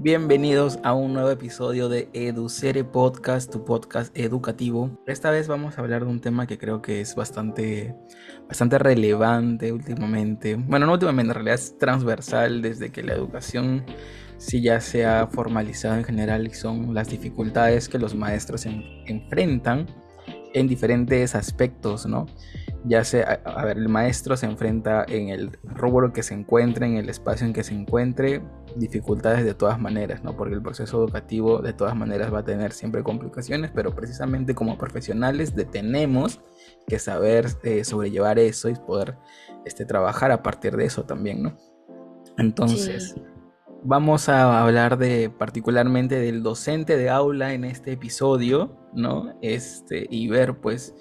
Bienvenidos a un nuevo episodio de Educere Podcast, tu podcast educativo. Esta vez vamos a hablar de un tema que creo que es bastante relevante últimamente. Bueno, no últimamente, en realidad es transversal desde que la educación sí ya se ha formalizado en general y son las dificultades que los maestros enfrentan en diferentes aspectos, ¿no? Ya sea, a ver, el maestro se enfrenta en el rubro que se encuentre, en el espacio en que se encuentre, dificultades de todas maneras, ¿no? Porque el proceso educativo de todas maneras va a tener siempre complicaciones, pero precisamente como profesionales tenemos que saber sobrellevar eso y poder trabajar a partir de eso también, ¿no? Entonces, Sí, vamos a hablar particularmente del docente de aula en este episodio, ¿no? Y ver pues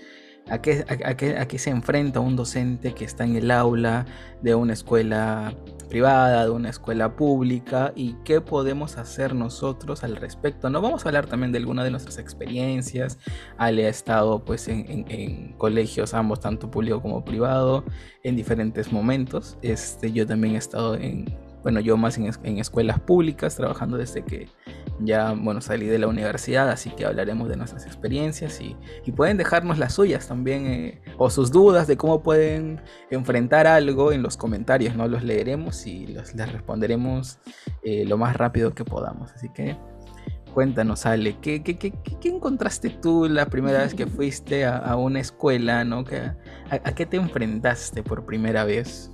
a qué se enfrenta un docente que está en el aula de una escuela privada, de una escuela pública y qué podemos hacer nosotros al respecto. No vamos a hablar también de alguna de nuestras experiencias. Ale ha estado pues en colegios ambos, tanto público como privado, en diferentes momentos. Yo también he estado bueno, yo más en escuelas públicas, trabajando desde que ya, bueno, salí de la universidad, así que hablaremos de nuestras experiencias y pueden dejarnos las suyas también, o sus dudas de cómo pueden enfrentar algo en los comentarios, ¿no? Los leeremos y les responderemos lo más rápido que podamos. Así que cuéntanos, Ale, ¿qué encontraste tú la primera vez que fuiste a una escuela, ¿no? ¿A qué te enfrentaste por primera vez?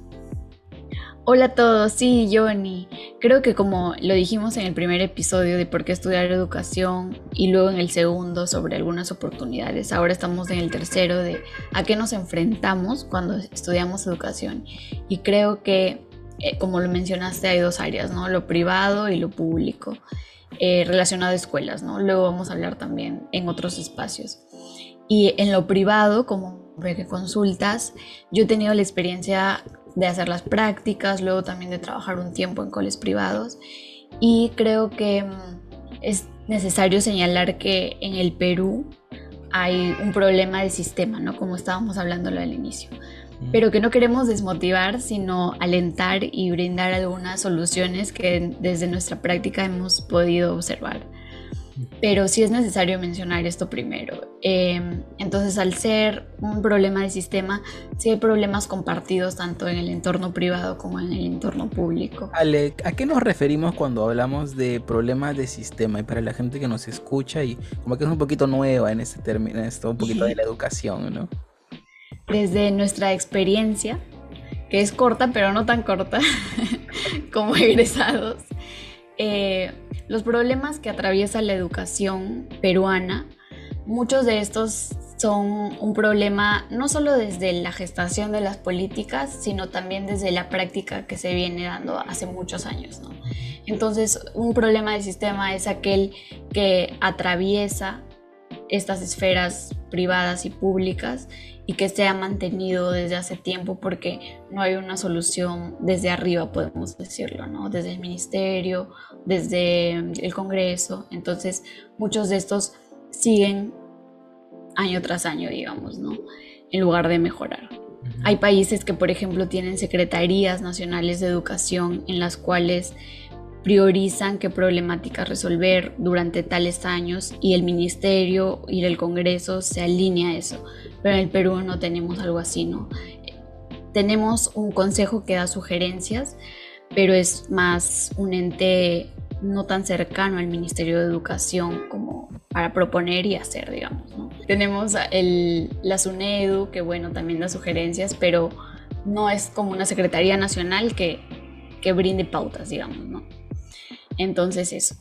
hola a todos, sí, Johnny. Creo que como lo dijimos en el primer episodio de por qué estudiar educación y luego en el segundo sobre algunas oportunidades, ahora estamos en el tercero de a qué nos enfrentamos cuando estudiamos educación. Y creo que, como lo mencionaste, hay dos áreas, ¿no? Lo privado y lo público, relacionado a escuelas, ¿no? Luego vamos a hablar también en otros espacios. Y en lo privado, como que consultas, yo he tenido la experiencia de hacer las prácticas, luego también de trabajar un tiempo en coles privados y creo que es necesario señalar que en el Perú hay un problema de sistema, ¿no? Como estábamos hablándolo al inicio, ¿Mm? pero que no queremos desmotivar, sino alentar y brindar algunas soluciones que desde nuestra práctica hemos podido observar. Pero sí es necesario mencionar esto primero. Entonces, al ser un problema de sistema, sí hay problemas compartidos tanto en el entorno privado como en el entorno público. Ale, ¿a qué nos referimos cuando hablamos de problemas de sistema? Y para la gente que nos escucha y como que es un poquito nueva en este término, esto, un poquito de la educación, ¿no? Desde nuestra experiencia, que es corta, pero no tan corta como egresados, eh, los problemas que atraviesa la educación peruana, muchos de estos son un problema no solo desde la gestación de las políticas, sino también desde la práctica que se viene dando hace muchos años, ¿no? Entonces, un problema de sistema es aquel que atraviesa estas esferas privadas y públicas y que se ha mantenido desde hace tiempo porque no hay una solución desde arriba, podemos decirlo, ¿no? Desde el ministerio, desde el Congreso. Entonces, muchos de estos siguen año tras año, digamos, ¿no? En lugar de mejorar. Hay Ujú. países que, por ejemplo, tienen secretarías nacionales de educación en las cuales priorizan qué problemáticas resolver durante tales años y el ministerio y el Congreso se alinea a eso. Pero en el Perú no tenemos algo así, ¿no? Tenemos un consejo que da sugerencias, pero es más un ente no tan cercano al Ministerio de Educación como para proponer y hacer, digamos, ¿no? Tenemos la SUNEDU, que bueno, también da sugerencias, pero no es como una Secretaría Nacional que brinde pautas, digamos, ¿no? Entonces eso,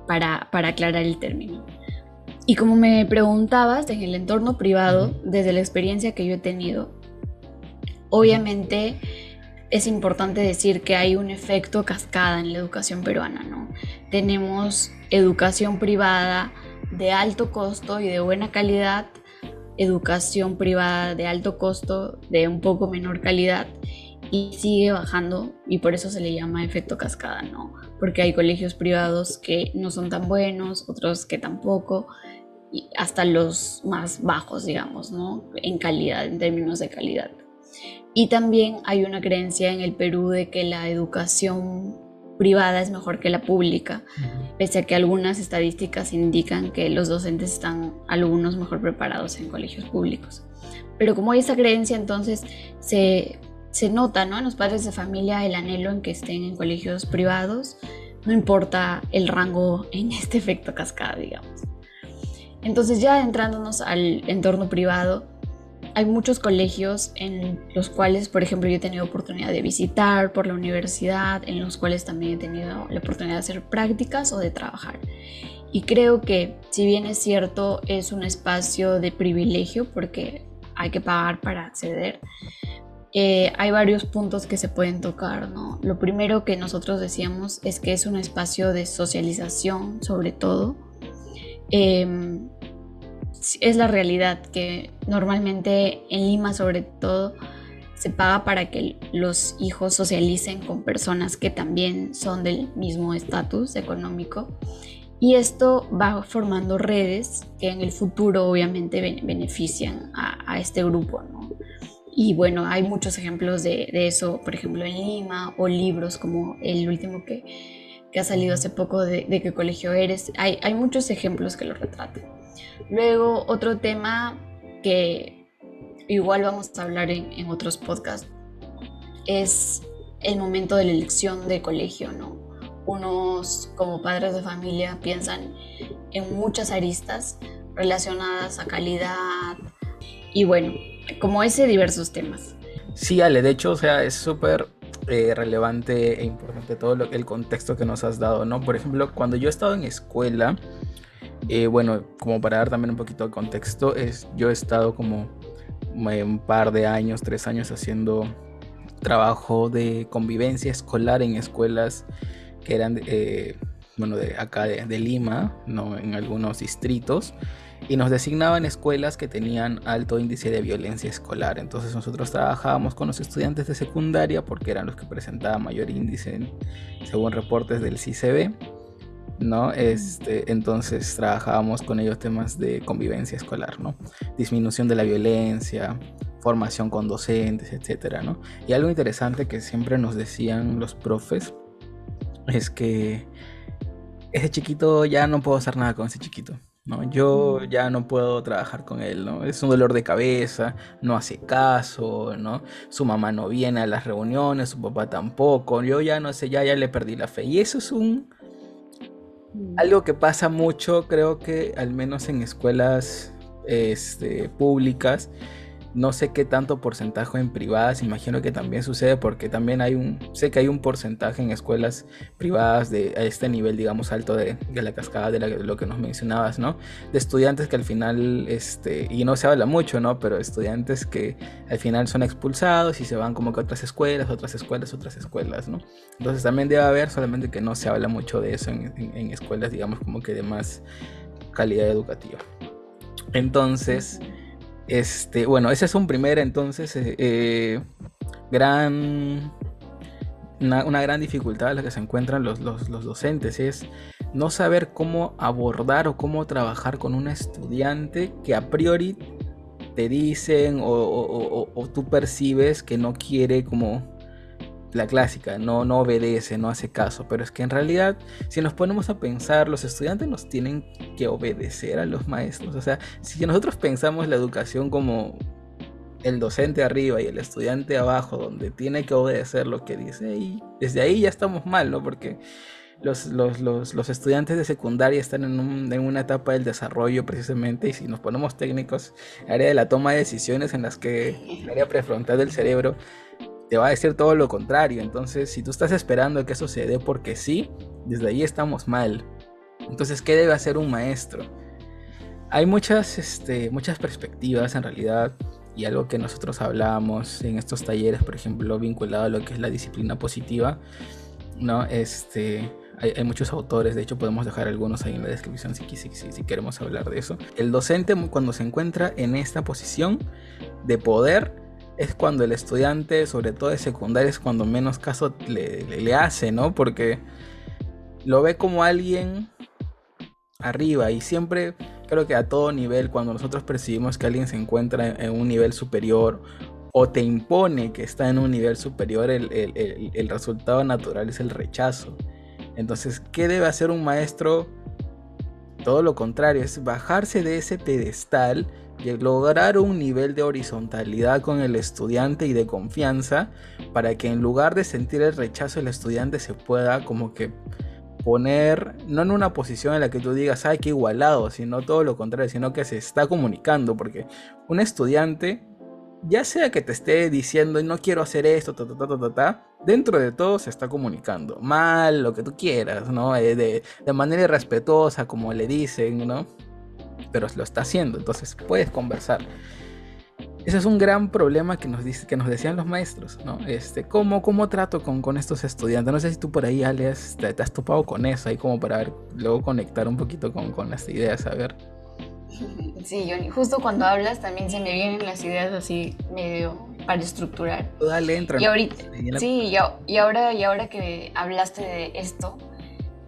para aclarar el término. Y como me preguntabas, en el entorno privado, Ujú. desde la experiencia que yo he tenido, Ujú. obviamente es importante decir que hay un efecto cascada en la educación peruana, ¿no? Tenemos educación privada de alto costo y de buena calidad, educación privada de alto costo de un poco menor calidad y sigue bajando y por eso se le llama efecto cascada, ¿no? Porque hay colegios privados que no son tan buenos, otros que tampoco, y hasta los más bajos, digamos, ¿no? En calidad, en términos de calidad. Y también hay una creencia en el Perú de que la educación privada es mejor que la pública, Ujú. pese a que algunas estadísticas indican que los docentes están algunos mejor preparados en colegios públicos. Pero como hay esa creencia, entonces se nota, ¿no?, en los padres de familia el anhelo en que estén en colegios privados, no importa el rango en este efecto cascada, digamos. Entonces, ya entrándonos al entorno privado, hay muchos colegios en los cuales, por ejemplo, yo he tenido oportunidad de visitar por la universidad, en los cuales también he tenido la oportunidad de hacer prácticas o de trabajar. Y creo que, si bien es cierto, es un espacio de privilegio porque hay que pagar para acceder, hay varios puntos que se pueden tocar, ¿no? Lo primero que nosotros decíamos es que es un espacio de socialización, sobre todo. Em, es la realidad que normalmente en Lima, sobre todo, se paga para que los hijos socialicen con personas que también son del mismo estatus económico, y esto va formando redes que en el futuro obviamente benefician a este grupo, ¿no? Y bueno, hay muchos ejemplos de eso, por ejemplo en Lima, o libros como el último que ha salido hace poco de qué colegio eres. Hay muchos ejemplos que lo retratan. Luego, otro tema que igual vamos a hablar en otros podcasts es el momento de la elección de colegio, ¿no? Unos, como padres de familia, piensan en muchas aristas relacionadas a calidad y bueno, como ese, diversos temas. Sí, Ale, de hecho, o sea, es súper relevante e importante todo el contexto que nos has dado, ¿no? Por ejemplo, cuando yo he estado en escuela, bueno, como para dar también un poquito de contexto, yo he estado como un par de años, 3 años haciendo trabajo de convivencia escolar en escuelas que eran, bueno, de acá de Lima, ¿no? En algunos distritos, y nos designaban escuelas que tenían alto índice de violencia escolar. Entonces nosotros trabajábamos con los estudiantes de secundaria porque eran los que presentaban mayor índice según reportes del CICB, ¿no? Entonces trabajábamos con ellos temas de convivencia escolar, ¿no? Disminución de la violencia, formación con docentes, etcétera, ¿no? Y algo interesante que siempre nos decían los profes es que ese chiquito, ya no puedo hacer nada con ese chiquito, ¿no? Yo ya no puedo trabajar con él, ¿no? Es un dolor de cabeza, no hace caso, ¿no? Su mamá no viene a las reuniones, su papá tampoco, yo ya no sé, ya le perdí la fe. Y eso es algo que pasa mucho, creo que al menos en escuelas públicas. No sé qué tanto porcentaje en privadas, imagino que también sucede porque también sé que hay un porcentaje en escuelas privadas a este nivel, digamos, alto de la cascada de lo que nos mencionabas, ¿no? De estudiantes que al final, y no se habla mucho, ¿no? Pero estudiantes que al final son expulsados y se van como que a otras escuelas, ¿no? Entonces también debe haber, solamente que no se habla mucho de eso en escuelas, digamos, como que de más calidad educativa. Entonces, bueno, ese es un primer, entonces, gran, una gran dificultad a la que se encuentran los docentes, es no saber cómo abordar o cómo trabajar con un estudiante que a priori te dicen o tú percibes que no quiere, como la clásica, no obedece, no hace caso, pero es que en realidad, si nos ponemos a pensar, los estudiantes nos tienen que obedecer a los maestros. O sea, si nosotros pensamos la educación como el docente arriba y el estudiante abajo, donde tiene que obedecer lo que dice, y desde ahí ya estamos mal, ¿no? Porque los estudiantes de secundaria están en una etapa del desarrollo precisamente, y si nos ponemos técnicos, área de la toma de decisiones, en las que el área prefrontal del cerebro te va a decir todo lo contrario. Entonces, si tú estás esperando que eso se dé porque sí, desde ahí estamos mal. Entonces, ¿qué debe hacer un maestro? Hay muchas perspectivas en realidad, y algo que nosotros hablábamos en estos talleres, por ejemplo, vinculado a lo que es la disciplina positiva, ¿no? Hay muchos autores, de hecho podemos dejar algunos ahí en la descripción si queremos hablar de eso. El docente, cuando se encuentra en esta posición de poder, es cuando el estudiante, sobre todo de secundaria, es cuando menos caso le hace, ¿no? Porque lo ve como alguien arriba, y siempre creo que a todo nivel, cuando nosotros percibimos que alguien se encuentra en un nivel superior o te impone que está en un nivel superior, el resultado natural es el rechazo. Entonces, ¿qué debe hacer un maestro? Todo lo contrario, es bajarse de ese pedestal y lograr un nivel de horizontalidad con el estudiante y de confianza para que en lugar de sentir el rechazo del estudiante se pueda como que poner, no en una posición en la que tú digas, ay, qué igualado, sino todo lo contrario, sino que se está comunicando, porque un estudiante, ya sea que te esté diciendo, no quiero hacer esto, dentro de todo se está comunicando, mal, lo que tú quieras, ¿no? De manera irrespetuosa, como le dicen, ¿no? Pero lo está haciendo, entonces puedes conversar. Ese es un gran problema que nos decían los maestros, ¿no? ¿Cómo trato con estos estudiantes? No sé si tú por ahí, Ale, te has topado con eso, ahí como para ver, luego conectar un poquito con las ideas, a ver. Sí, Johnny, justo cuando hablas también se me vienen las ideas así medio para estructurar. Tú dale, entra, Y ¿no? ahorita, sí, y ahora que hablaste de esto,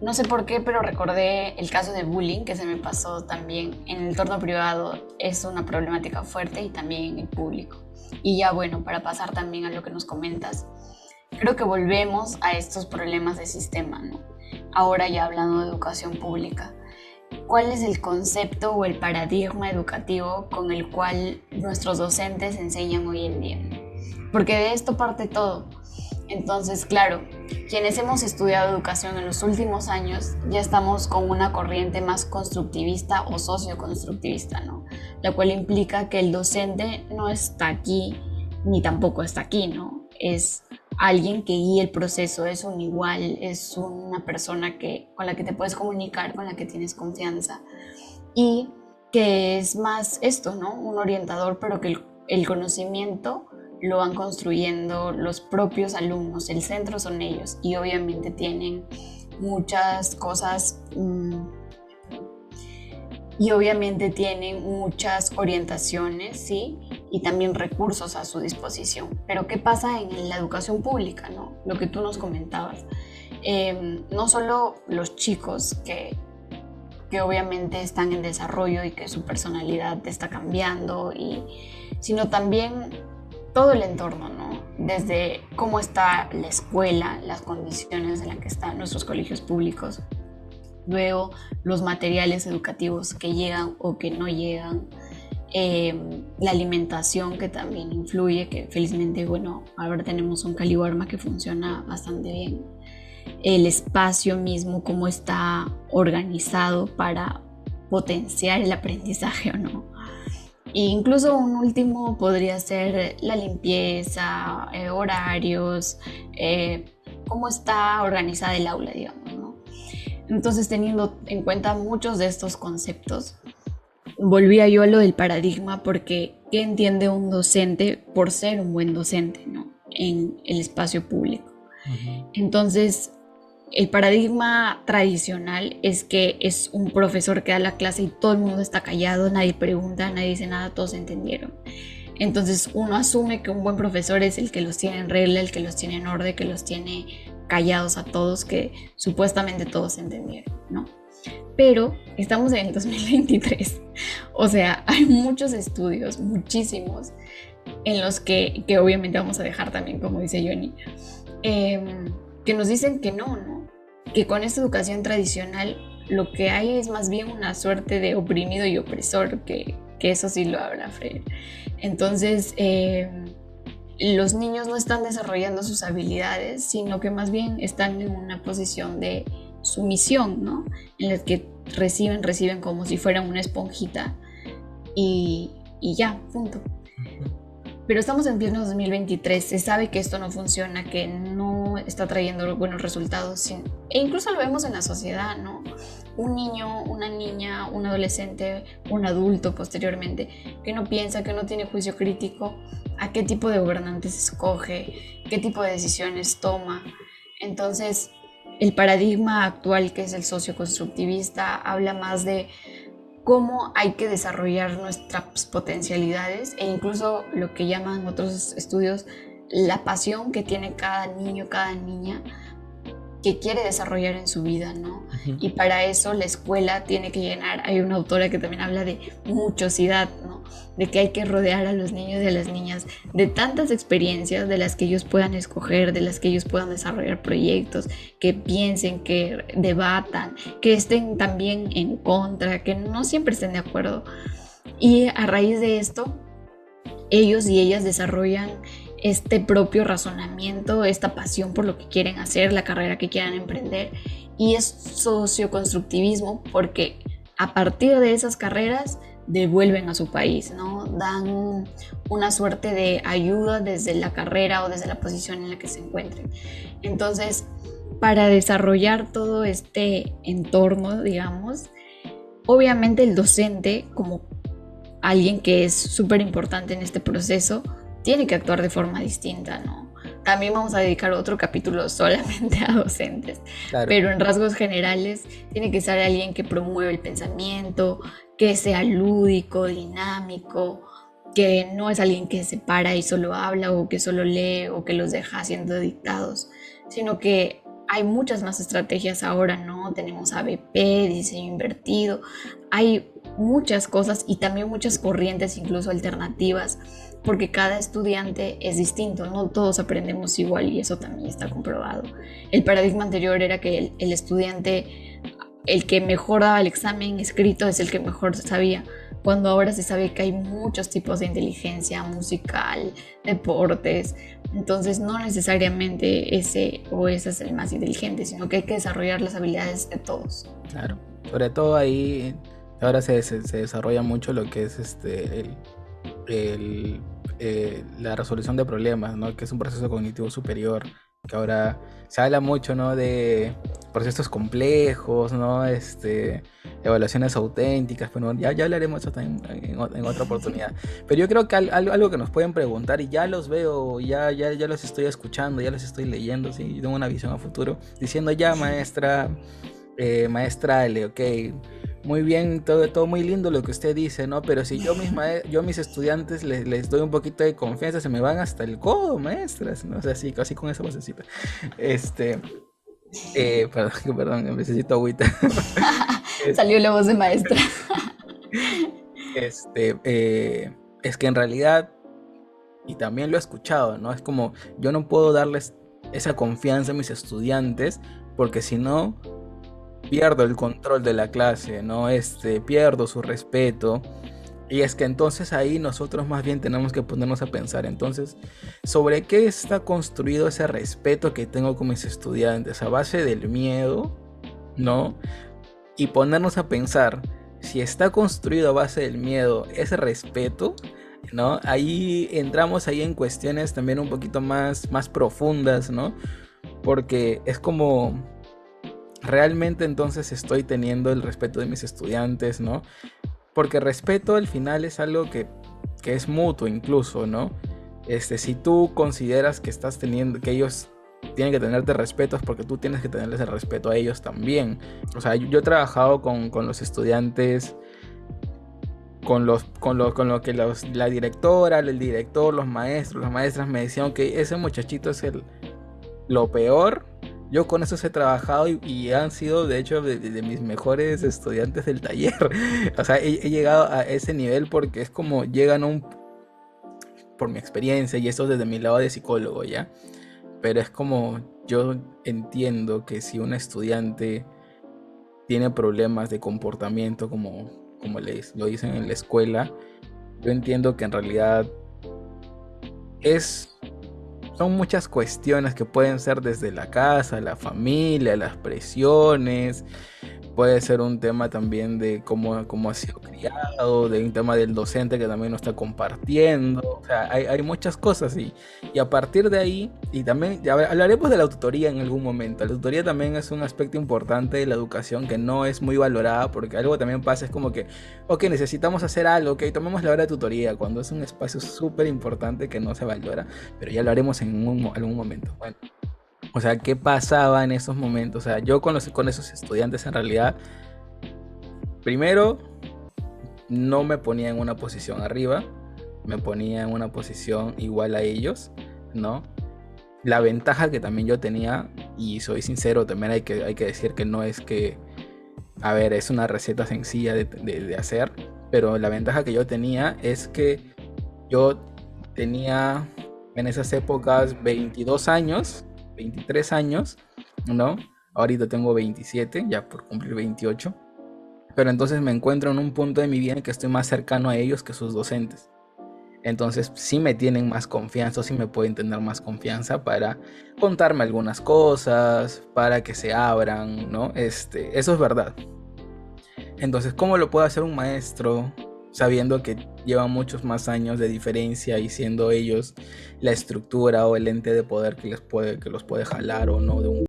no sé por qué, pero recordé el caso de bullying que se me pasó también en el entorno privado. Es una problemática fuerte y también en el público. Y ya bueno, para pasar también a lo que nos comentas, creo que volvemos a estos problemas de sistema, ¿no? Ahora ya hablando de educación pública. ¿Cuál es el concepto o el paradigma educativo con el cual nuestros docentes enseñan hoy en día? Porque de esto parte todo. Entonces, claro, quienes hemos estudiado educación en los últimos años ya estamos con una corriente más constructivista o socioconstructivista, ¿no? La cual implica que el docente no está aquí ni tampoco está aquí, ¿no? Es alguien que guía el proceso, es un igual, es una persona con la que te puedes comunicar, con la que tienes confianza y que es más esto, ¿no? Un orientador, pero que el conocimiento lo van construyendo los propios alumnos, el centro son ellos y obviamente tienen muchas cosas y obviamente tienen muchas orientaciones, ¿sí? Y también recursos a su disposición. Pero ¿qué pasa en la educación pública, no? Lo que tú nos comentabas. No solo los chicos que obviamente están en desarrollo y que su personalidad está cambiando, sino también todo el entorno, ¿no? Desde cómo está la escuela, las condiciones en las que están nuestros colegios públicos, luego los materiales educativos que llegan o que no llegan, la alimentación que también influye, que felizmente, bueno, ahora tenemos un Caliwarma que funciona bastante bien, el espacio mismo, cómo está organizado para potenciar el aprendizaje o no. E incluso un último podría ser la limpieza, horarios, cómo está organizada el aula, digamos, ¿no? Entonces, teniendo en cuenta muchos de estos conceptos, volvía yo a lo del paradigma, porque ¿qué entiende un docente por ser un buen docente, ¿no? En el espacio público? Entonces, el paradigma tradicional es que es un profesor que da la clase y todo el mundo está callado, nadie pregunta, nadie dice nada, todos entendieron. Entonces uno asume que un buen profesor es el que los tiene en regla, el que los tiene en orden, que los tiene callados a todos, que supuestamente todos entendieron, ¿no? Pero estamos en el 2023, o sea, hay muchos estudios, muchísimos, en los que obviamente vamos a dejar también, como dice Johnny, que nos dicen que no, que con esta educación tradicional lo que hay es más bien una suerte de oprimido y opresor, que eso sí lo habla Freire. Entonces, los niños no están desarrollando sus habilidades, sino que más bien están en una posición de sumisión, ¿no? En la que reciben como si fueran una esponjita y ya, punto. Pero estamos en pleno 2023, se sabe que esto no funciona, que no está trayendo buenos resultados, e incluso lo vemos en la sociedad, ¿no? Un niño, una niña, un adolescente, un adulto posteriormente, que no piensa, que no tiene juicio crítico, a qué tipo de gobernantes escoge, qué tipo de decisiones toma. Entonces, el paradigma actual, que es el socioconstructivista, habla más de cómo hay que desarrollar nuestras potencialidades e incluso lo que llaman otros estudios la pasión que tiene cada niño, cada niña que quiere desarrollar en su vida, ¿no? Y para eso la escuela tiene que llenar, hay una autora que también habla de muchosidad, ¿no? De que hay que rodear a los niños y a las niñas de tantas experiencias de las que ellos puedan escoger, de las que ellos puedan desarrollar proyectos, que piensen, que debatan, que estén también en contra, que no siempre estén de acuerdo. Y a raíz de esto, ellos y ellas desarrollan este propio razonamiento, esta pasión por lo que quieren hacer, la carrera que quieran emprender, y es socioconstructivismo porque a partir de esas carreras devuelven a su país, ¿no? Dan una suerte de ayuda desde la carrera o desde la posición en la que se encuentren. Entonces, para desarrollar todo este entorno, digamos, obviamente el docente, como alguien que es súper importante en este proceso, tiene que actuar de forma distinta, ¿no? También vamos a dedicar otro capítulo solamente a docentes, Claro. pero en rasgos generales tiene que ser alguien que promueva el pensamiento, que sea lúdico, dinámico, que no es alguien que se para y solo habla o que solo lee o que los deja haciendo dictados, sino que hay muchas más estrategias ahora, ¿no? Tenemos ABP, diseño invertido, hay muchas cosas y también muchas corrientes, incluso alternativas, porque cada estudiante es distinto, no todos aprendemos igual y eso también está comprobado. El paradigma anterior era que el estudiante, el que mejor daba el examen escrito es el que mejor sabía, cuando ahora se sabe que hay muchos tipos de inteligencia musical, deportes, entonces no necesariamente ese o ese es el más inteligente, sino que hay que desarrollar las habilidades de todos. Claro, sobre todo ahí ahora se desarrolla mucho lo que es la resolución de problemas, ¿no? Que es un proceso cognitivo superior, que ahora se habla mucho, ¿no? De procesos complejos, ¿no? Evaluaciones auténticas, pero ya hablaremos de eso también en otra oportunidad. Pero yo creo que algo que nos pueden preguntar, y ya los veo, ya los estoy escuchando, ya los estoy leyendo, sí, tengo una visión a futuro, diciendo ya, maestra Ale, ok, muy bien, todo muy lindo lo que usted dice, ¿no? Pero si yo a mis estudiantes les doy un poquito de confianza, se me van hasta el codo, maestras, ¿no? O sea, así, casi con esa vocecita. Este, perdón, necesito agüita. Es- Salió la voz de maestra. Este, es que en realidad, y también lo he escuchado, ¿no? Es como, yo no puedo darles esa confianza a mis estudiantes, porque si no pierdo el control de la clase, ¿no? Pierdo su respeto. Y es que entonces ahí nosotros más bien tenemos que ponernos a pensar, entonces, ¿sobre qué está construido ese respeto que tengo con mis estudiantes? ¿A base del miedo? ¿No? Y ponernos a pensar, si está construido a base del miedo ese respeto, ¿no? Ahí entramos ahí en cuestiones también un poquito más profundas, ¿no? Porque es como realmente entonces estoy teniendo el respeto de mis estudiantes, ¿no? Porque respeto al final es algo que es mutuo incluso, ¿no? Si tú consideras que estás teniendo, que ellos tienen que tenerte respeto, es porque tú tienes que tenerles el respeto a ellos también. O sea, yo he trabajado con los estudiantes, con lo que la directora, el director, los maestros, las maestras me decían que ese muchachito es lo peor. Yo con eso he trabajado y han sido de hecho de mis mejores estudiantes del taller. O sea, he llegado a ese nivel porque es como llegan por mi experiencia y esto desde mi lado de psicólogo, ¿ya? Pero es como yo entiendo que si un estudiante tiene problemas de comportamiento como lo dicen en la escuela, yo entiendo que en realidad es son muchas cuestiones que pueden ser desde la casa, la familia, las presiones. Puede ser un tema también de cómo ha sido criado, de un tema del docente que también no está compartiendo. O sea, hay muchas cosas y a partir de ahí, y también hablaremos de la tutoría en algún momento. La tutoría también es un aspecto importante de la educación que no es muy valorada porque algo también pasa, es como que, ok, necesitamos hacer algo, ok, tomemos la hora de tutoría, cuando es un espacio súper importante que no se valora, pero ya lo haremos en algún momento. Bueno. O sea, ¿qué pasaba en esos momentos? O sea, yo con esos estudiantes en realidad, primero, no me ponía en una posición arriba, me ponía en una posición igual a ellos, ¿no? La ventaja que también yo tenía, y soy sincero, también hay que decir que no es que, a ver, es una receta sencilla de hacer, pero la ventaja que yo tenía es que yo tenía en esas épocas 22 años, 23 años, ¿no? Ahorita tengo 27, ya por cumplir 28. Pero entonces me encuentro en un punto de mi vida en que estoy más cercano a ellos que sus docentes. Entonces sí me tienen más confianza, o sí me pueden tener más confianza para contarme algunas cosas, para que se abran, ¿no? Eso es verdad. Entonces, ¿cómo lo puede hacer un maestro sabiendo que llevan muchos más años de diferencia y siendo ellos la estructura o el ente de poder que los puede jalar o no de un